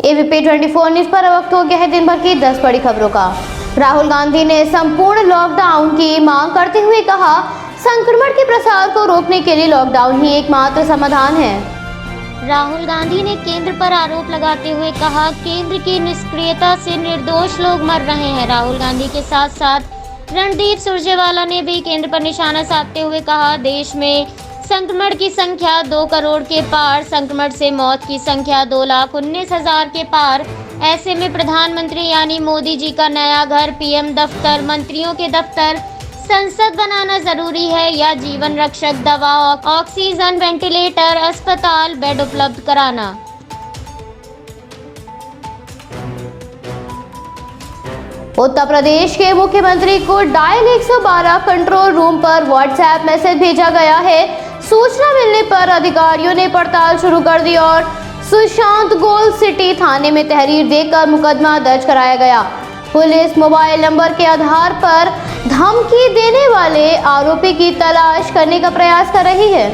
ABP 24 news पर वक्त हो गया है दिन भर की 10 बड़ी खबरों का। राहुल गांधी ने संपूर्ण लॉकडाउन की मांग करते हुए कहा, संक्रमण के प्रसार को रोकने के लिए लॉकडाउन ही एकमात्र समाधान है। राहुल गांधी ने केंद्र पर आरोप लगाते हुए कहा, केंद्र की निष्क्रियता से निर्दोष लोग मर रहे हैं। राहुल गांधी के साथ साथ रणदीप सुरजेवाला ने भी केंद्र पर निशाना साधते हुए कहा, देश में संक्रमण की संख्या 2 करोड़ के पार, संक्रमण से मौत की संख्या 2,19,000 के पार। ऐसे में प्रधानमंत्री यानी मोदी जी का नया घर, पीएम दफ्तर, मंत्रियों के दफ्तर, संसद बनाना जरूरी है या जीवन रक्षक दवा, ऑक्सीजन, वेंटिलेटर, अस्पताल, बेड उपलब्ध कराना। उत्तर प्रदेश के मुख्यमंत्री को डायल 112 कंट्रोल रूम पर व्हाट्सएप मैसेज भेजा गया है। सूचना मिलने पर अधिकारियों ने पड़ताल शुरू कर दी और सुशांत गोल्ड सिटी थाने में तहरीर देकर मुकदमा दर्ज कराया गया। पुलिस मोबाइल नंबर के आधार पर धमकी देने वाले आरोपी की तलाश करने का प्रयास कर रही है।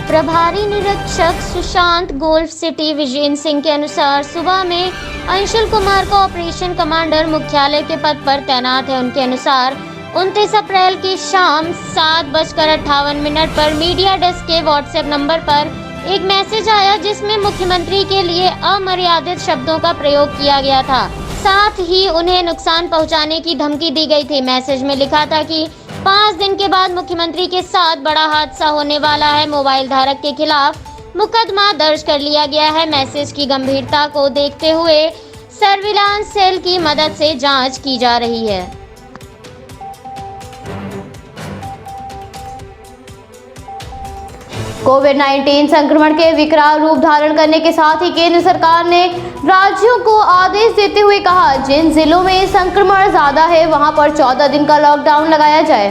प्रभारी निरीक्षक सुशांत गोल्ड सिटी विजेंद्र सिंह के अनुसार सुबह में अंशुल कुमार का ऑपरेशन कमांडर मुख्यालय के पद पर तैनात है। उनके अनुसार 29 अप्रैल की शाम 7:58 पर मीडिया डेस्क के व्हाट्सएप नंबर पर एक मैसेज आया, जिसमें मुख्यमंत्री के लिए अमर्यादित शब्दों का प्रयोग किया गया था। साथ ही उन्हें नुकसान पहुंचाने की धमकी दी गई थी। मैसेज में लिखा था कि 5 दिन के बाद मुख्यमंत्री के साथ बड़ा हादसा होने वाला है। मोबाइल धारक के खिलाफ मुकदमा दर्ज कर लिया गया है। मैसेज की गंभीरता को देखते हुए सर्विलांस सेल की मदद से जांच की जा रही है। कोविड-19 संक्रमण के विकराल रूप धारण करने के साथ ही केंद्र सरकार ने राज्यों को आदेश देते हुए कहा, जिन जिलों में संक्रमण ज्यादा है वहां पर 14 दिन का लॉकडाउन लगाया जाए।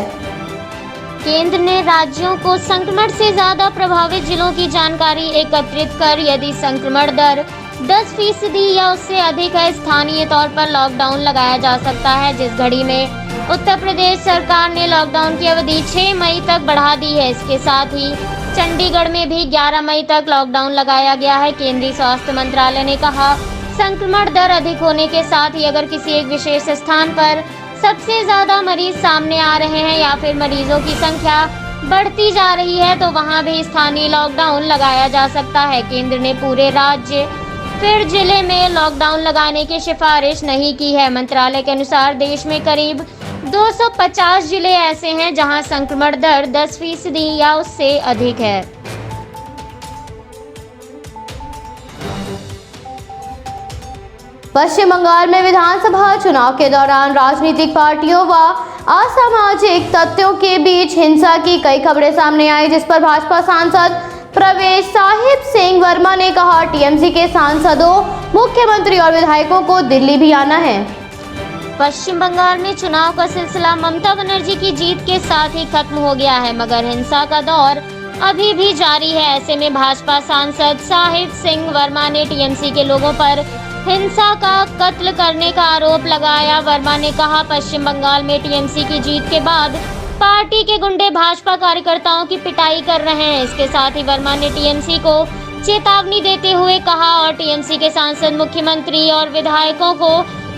केंद्र ने राज्यों को संक्रमण से ज्यादा प्रभावित जिलों की जानकारी एकत्रित कर यदि संक्रमण दर 10% या उससे अधिक है, स्थानीय तौर पर लॉकडाउन लगाया जा सकता है। जिस घड़ी में उत्तर प्रदेश सरकार ने लॉकडाउन की अवधि 6 मई तक बढ़ा दी है। इसके साथ ही चंडीगढ़ में भी 11 मई तक लॉकडाउन लगाया गया है। केंद्रीय स्वास्थ्य मंत्रालय ने कहा, संक्रमण दर अधिक होने के साथ ही अगर किसी एक विशेष स्थान पर सबसे ज्यादा मरीज सामने आ रहे हैं या फिर मरीजों की संख्या बढ़ती जा रही है तो वहां भी स्थानीय लॉकडाउन लगाया जा सकता है। केंद्र ने पूरे राज्य फिर जिले में लॉकडाउन लगाने की सिफारिश नहीं की है। मंत्रालय के अनुसार देश में करीब 250 जिले ऐसे हैं जहां संक्रमण दर 10% या उससे अधिक है। पश्चिम बंगाल में विधानसभा चुनाव के दौरान राजनीतिक पार्टियों व असामाजिक तत्वों के बीच हिंसा की कई खबरें सामने आई, जिस पर भाजपा सांसद प्रवेश साहिब सिंह वर्मा ने कहा, टीएमसी के सांसदों, मुख्यमंत्री और विधायकों को दिल्ली भी आना है। पश्चिम बंगाल में चुनाव का सिलसिला ममता बनर्जी की जीत के साथ ही खत्म हो गया है, मगर हिंसा का दौर अभी भी जारी है। ऐसे में भाजपा सांसद साहिब सिंह वर्मा ने टीएमसी के लोगों पर हिंसा का कत्ल करने का आरोप लगाया। वर्मा ने कहा, पश्चिम बंगाल में टीएमसी की जीत के बाद पार्टी के गुंडे भाजपा कार्यकर्ताओं की पिटाई कर रहे हैं। इसके साथ ही वर्मा ने टीएमसी को चेतावनी देते हुए कहा और टीएमसी के सांसद, मुख्यमंत्री और विधायकों को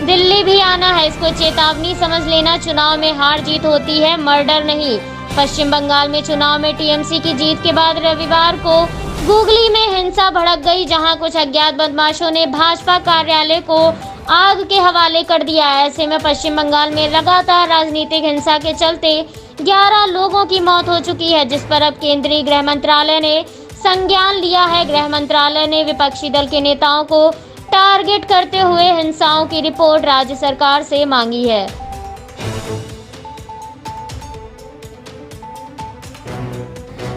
दिल्ली भी आना है। इसको चेतावनी समझ लेना, चुनाव में हार जीत होती है, मर्डर नहीं। पश्चिम बंगाल में चुनाव में टीएमसी की जीत के बाद रविवार को गुगली में हिंसा भड़क गई, जहां कुछ अज्ञात बदमाशों ने भाजपा कार्यालय को आग के हवाले कर दिया। ऐसे में पश्चिम बंगाल में लगातार राजनीतिक हिंसा के चलते 11 लोगों की मौत हो चुकी है, जिस पर अब केंद्रीय गृह मंत्रालय ने संज्ञान लिया है। गृह मंत्रालय ने विपक्षी दल के नेताओं को टारगेट करते हुए हिंसाओं की रिपोर्ट राज्य सरकार से मांगी है।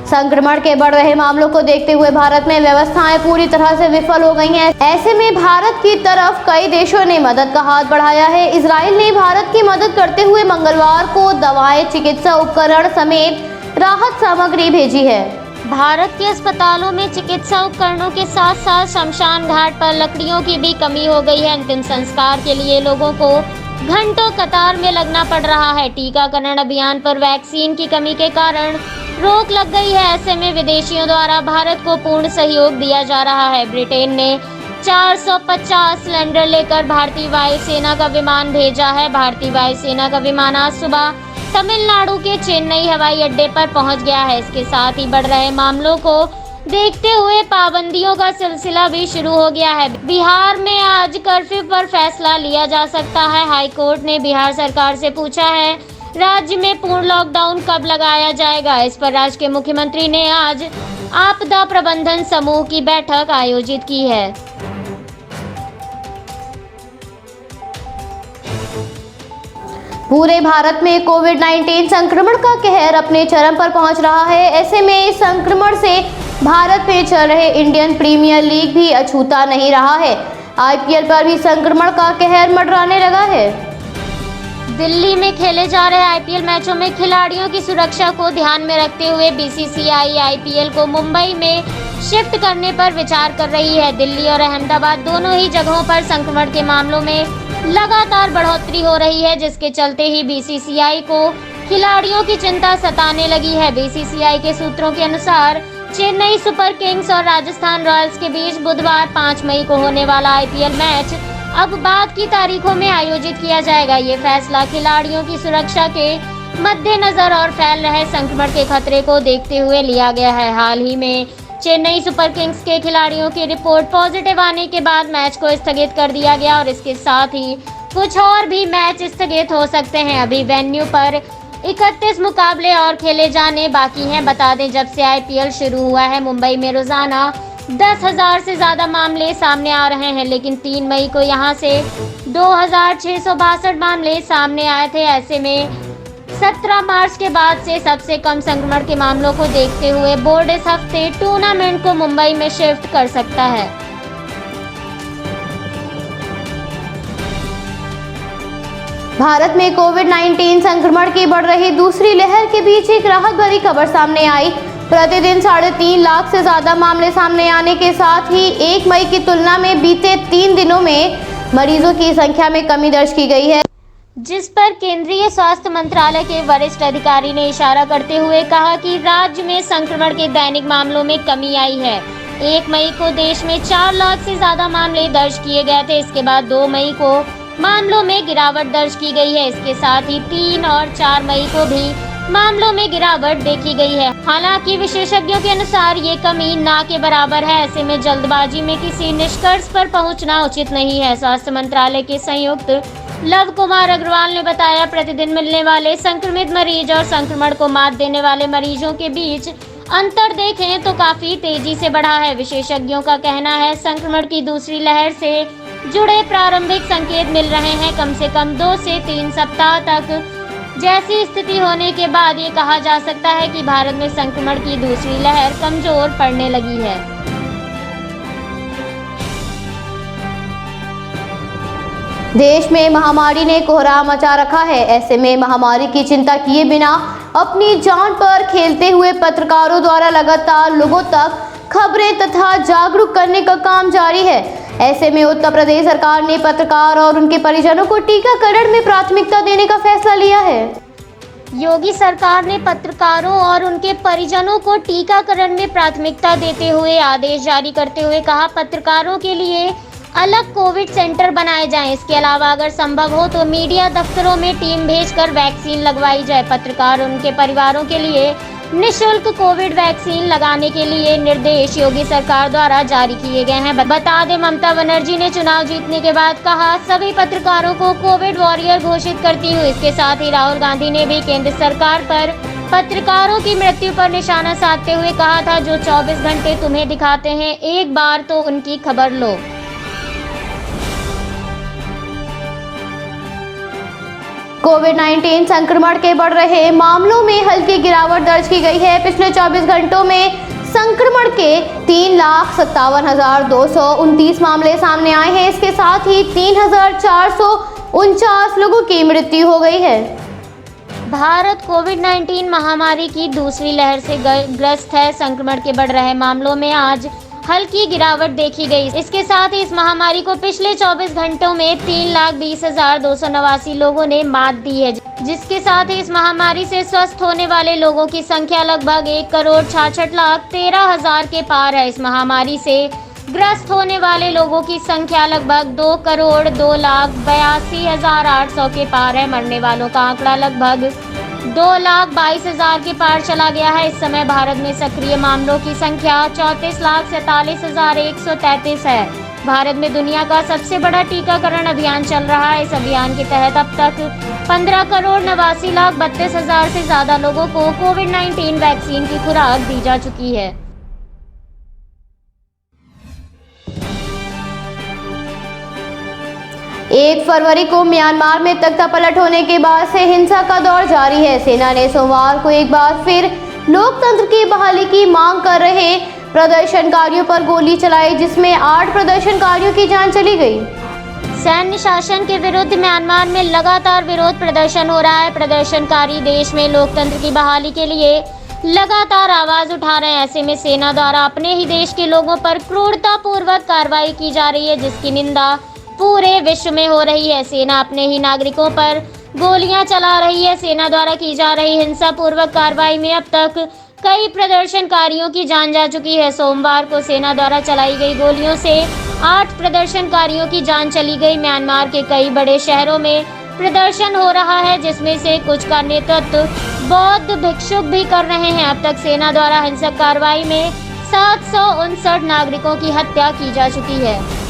संक्रमण के बढ़ रहे मामलों को देखते हुए भारत में व्यवस्थाएं पूरी तरह से विफल हो गई हैं। ऐसे में भारत की तरफ कई देशों ने मदद का हाथ बढ़ाया है। इजराइल ने भारत की मदद करते हुए मंगलवार को दवाएं, चिकित्सा उपकरण समेत राहत सामग्री भेजी है। भारत के अस्पतालों में चिकित्सा उपकरणों के साथ साथ शमशान घाट पर लकड़ियों की भी कमी हो गई है। अंतिम संस्कार के लिए लोगों को घंटों कतार में लगना पड़ रहा है। टीकाकरण अभियान पर वैक्सीन की कमी के कारण रोक लग गई है। ऐसे में विदेशियों द्वारा भारत को पूर्ण सहयोग दिया जा रहा है। ब्रिटेन ने 450 सिलेंडर लेकर भारतीय वायुसेना का विमान भेजा है। भारतीय वायुसेना का विमान आज सुबह तमिलनाडु के चेन्नई हवाई अड्डे पर पहुंच गया है। इसके साथ ही बढ़ रहे मामलों को देखते हुए पाबंदियों का सिलसिला भी शुरू हो गया है। बिहार में आज कर्फ्यू पर फैसला लिया जा सकता है। हाई कोर्ट ने बिहार सरकार से पूछा है राज्य में पूर्ण लॉकडाउन कब लगाया जाएगा। इस पर राज्य के मुख्यमंत्री ने आज आपदा प्रबंधन समूह की बैठक आयोजित की है। पूरे भारत में कोविड-19 संक्रमण का कहर अपने चरम पर पहुंच रहा है। ऐसे में इस संक्रमण से भारत में चल रहे इंडियन प्रीमियर लीग भी अछूता नहीं रहा है। आईपीएल पर भी संक्रमण का कहर मंडराने लगा है। दिल्ली में खेले जा रहे आईपीएल मैचों में खिलाड़ियों की सुरक्षा को ध्यान में रखते हुए बीसीसीआई आईपीएल को मुंबई में शिफ्ट करने पर विचार कर रही है। दिल्ली और अहमदाबाद दोनों ही जगहों पर संक्रमण के मामलों में लगातार बढ़ोतरी हो रही है, जिसके चलते ही बीसीसीआई को खिलाड़ियों की चिंता सताने लगी है। बीसीसीआई के सूत्रों के अनुसार चेन्नई सुपर किंग्स और राजस्थान रॉयल्स के बीच बुधवार 5 मई को होने वाला आईपीएल मैच अब बाद की तारीखों में आयोजित किया जाएगा। ये फैसला खिलाड़ियों की सुरक्षा के मद्देनजर और फैल रहे संक्रमण के खतरे को देखते हुए लिया गया है। हाल ही में चेन्नई सुपर किंग्स के खिलाड़ियों की रिपोर्ट पॉजिटिव आने के बाद मैच को स्थगित कर दिया गया और इसके साथ ही कुछ और भी मैच स्थगित हो सकते हैं। अभी वेन्यू पर 31 मुकाबले और खेले जाने बाकी हैं। बता दें, जब से आईपीएल शुरू हुआ है मुंबई में रोजाना 10,000 से ज्यादा मामले सामने आ रहे हैं, लेकिन 3 मई को यहां से 2,662 मामले सामने आए थे। ऐसे में 17 मार्च के बाद से सबसे कम संक्रमण के मामलों को देखते हुए बोर्ड इस हफ्ते टूर्नामेंट को मुंबई में शिफ्ट कर सकता है। भारत में कोविड-19 संक्रमण की बढ़ रही दूसरी लहर के बीच एक राहत भरी खबर सामने आई। प्रतिदिन 3.5 लाख से ज्यादा मामले सामने आने के साथ ही 1 मई की तुलना में बीते 3 दिनों में मरीजों की संख्या में कमी दर्ज की गई है, जिस पर केंद्रीय स्वास्थ्य मंत्रालय के वरिष्ठ अधिकारी ने इशारा करते हुए कहा कि राज्य में संक्रमण के दैनिक मामलों में कमी आई है। 1 मई को देश में 4 लाख से ज्यादा मामले दर्ज किए गए थे। इसके बाद 2 मई को मामलों में गिरावट दर्ज की गई है। इसके साथ ही 3 और 4 मई को भी मामलों में गिरावट देखी गई है। हालांकि विशेषज्ञों के अनुसार ये कमी ना के बराबर है। ऐसे में जल्दबाजी में किसी निष्कर्ष पर पहुंचना उचित नहीं है। स्वास्थ्य मंत्रालय के संयुक्त लव कुमार अग्रवाल ने बताया, प्रतिदिन मिलने वाले संक्रमित मरीज और संक्रमण को मात देने वाले मरीजों के बीच अंतर देखें तो काफी तेजी से बढ़ा है। विशेषज्ञों का कहना है संक्रमण की दूसरी लहर से जुड़े प्रारंभिक संकेत मिल रहे हैं। कम से कम 2 से 3 सप्ताह तक जैसी स्थिति होने के बाद ये कहा जा सकता है कि भारत में संक्रमण की दूसरी लहर कमजोर पड़ने लगी है। देश में महामारी ने कोहराम मचा रखा है। ऐसे में महामारी की चिंता किए बिना अपनी जान पर खेलते हुए पत्रकारों द्वारा लगातार लोगों तक खबरें तथा जागरूक करने का काम जारी है। ऐसे में उत्तर प्रदेश सरकार ने पत्रकार और उनके परिजनों को टीकाकरण में प्राथमिकता देने का फैसला लिया है। योगी सरकार ने पत्रकारों और उनके परिजनों को टीकाकरण में प्राथमिकता देते हुए आदेश जारी करते हुए कहा, पत्रकारों के लिए अलग कोविड सेंटर बनाए जाएं। इसके अलावा अगर संभव हो तो मीडिया दफ्तरों में टीम भेजकर वैक्सीन लगवाई जाए। पत्रकार और उनके परिवारों के लिए निःशुल्क कोविड वैक्सीन लगाने के लिए निर्देश योगी सरकार द्वारा जारी किए गए हैं। बता दें, ममता बनर्जी ने चुनाव जीतने के बाद कहा सभी पत्रकारों को कोविड वॉरियर घोषित करती हूँ। इसके साथ ही राहुल गांधी ने भी केंद्र सरकार पर पत्रकारों की मृत्यु पर निशाना साधते हुए कहा था, जो 24 घंटे तुम्हें दिखाते हैं, एक बार तो उनकी खबर लो। कोविड-19 संक्रमण के बढ़ रहे मामलों में हल्की गिरावट दर्ज की गई है। पिछले 24 घंटों में संक्रमण के 3,57,229 मामले सामने आए हैं। इसके साथ ही 3,449 लोगों की मृत्यु हो गई है। भारत कोविड-19 महामारी की दूसरी लहर से ग्रस्त है। संक्रमण के बढ़ रहे मामलों में आज हल्की गिरावट देखी गई। इसके साथ ही इस महामारी को पिछले 24 घंटों में 3,20,289 लोगों ने मात दी है, जिसके साथ ही इस महामारी से स्वस्थ होने वाले लोगों की संख्या लगभग 1,66,13,000 के पार है। इस महामारी से ग्रस्त होने वाले लोगों की संख्या लगभग 2,02,82,800 के पार है। मरने वालों का आंकड़ा लगभग 2,22,000 के पार चला गया है। इस समय भारत में सक्रिय मामलों की संख्या 34,47,133 है। भारत में दुनिया का सबसे बड़ा टीकाकरण अभियान चल रहा है। इस अभियान के तहत अब तक 15,89,32,000 से ज्यादा लोगों को कोविड-19 वैक्सीन की खुराक दी जा चुकी है। 1 फरवरी को म्यांमार में तख्तापलट होने के बाद से हिंसा का दौर जारी है। सेना ने सोमवार को एक बार फिर लोकतंत्र की बहाली की मांग कर रहे प्रदर्शनकारियों पर गोली चलाई, जिसमें 8 प्रदर्शनकारियों की जान चली गई। सैन्य शासन के विरुद्ध म्यांमार में लगातार विरोध प्रदर्शन हो रहा है। प्रदर्शनकारी देश में लोकतंत्र की बहाली के लिए लगातार आवाज उठा रहे हैं। ऐसे में सेना द्वारा अपने ही देश के लोगों पर क्रूरतापूर्वक कार्रवाई की जा रही है, जिसकी निंदा पूरे विश्व में हो रही है। सेना अपने ही नागरिकों पर गोलियां चला रही है। सेना द्वारा की जा रही हिंसापूर्वक कार्रवाई में अब तक कई प्रदर्शनकारियों की जान जा चुकी है। सोमवार को सेना द्वारा चलाई गई गोलियों से 8 प्रदर्शनकारियों की जान चली गई। म्यांमार के कई बड़े शहरों में प्रदर्शन हो रहा है, जिसमें से कुछ का नेतृत्व बौद्ध भिक्षुक भी कर रहे हैं। अब तक सेना द्वारा हिंसक कार्रवाई में 759 नागरिकों की हत्या की जा चुकी है।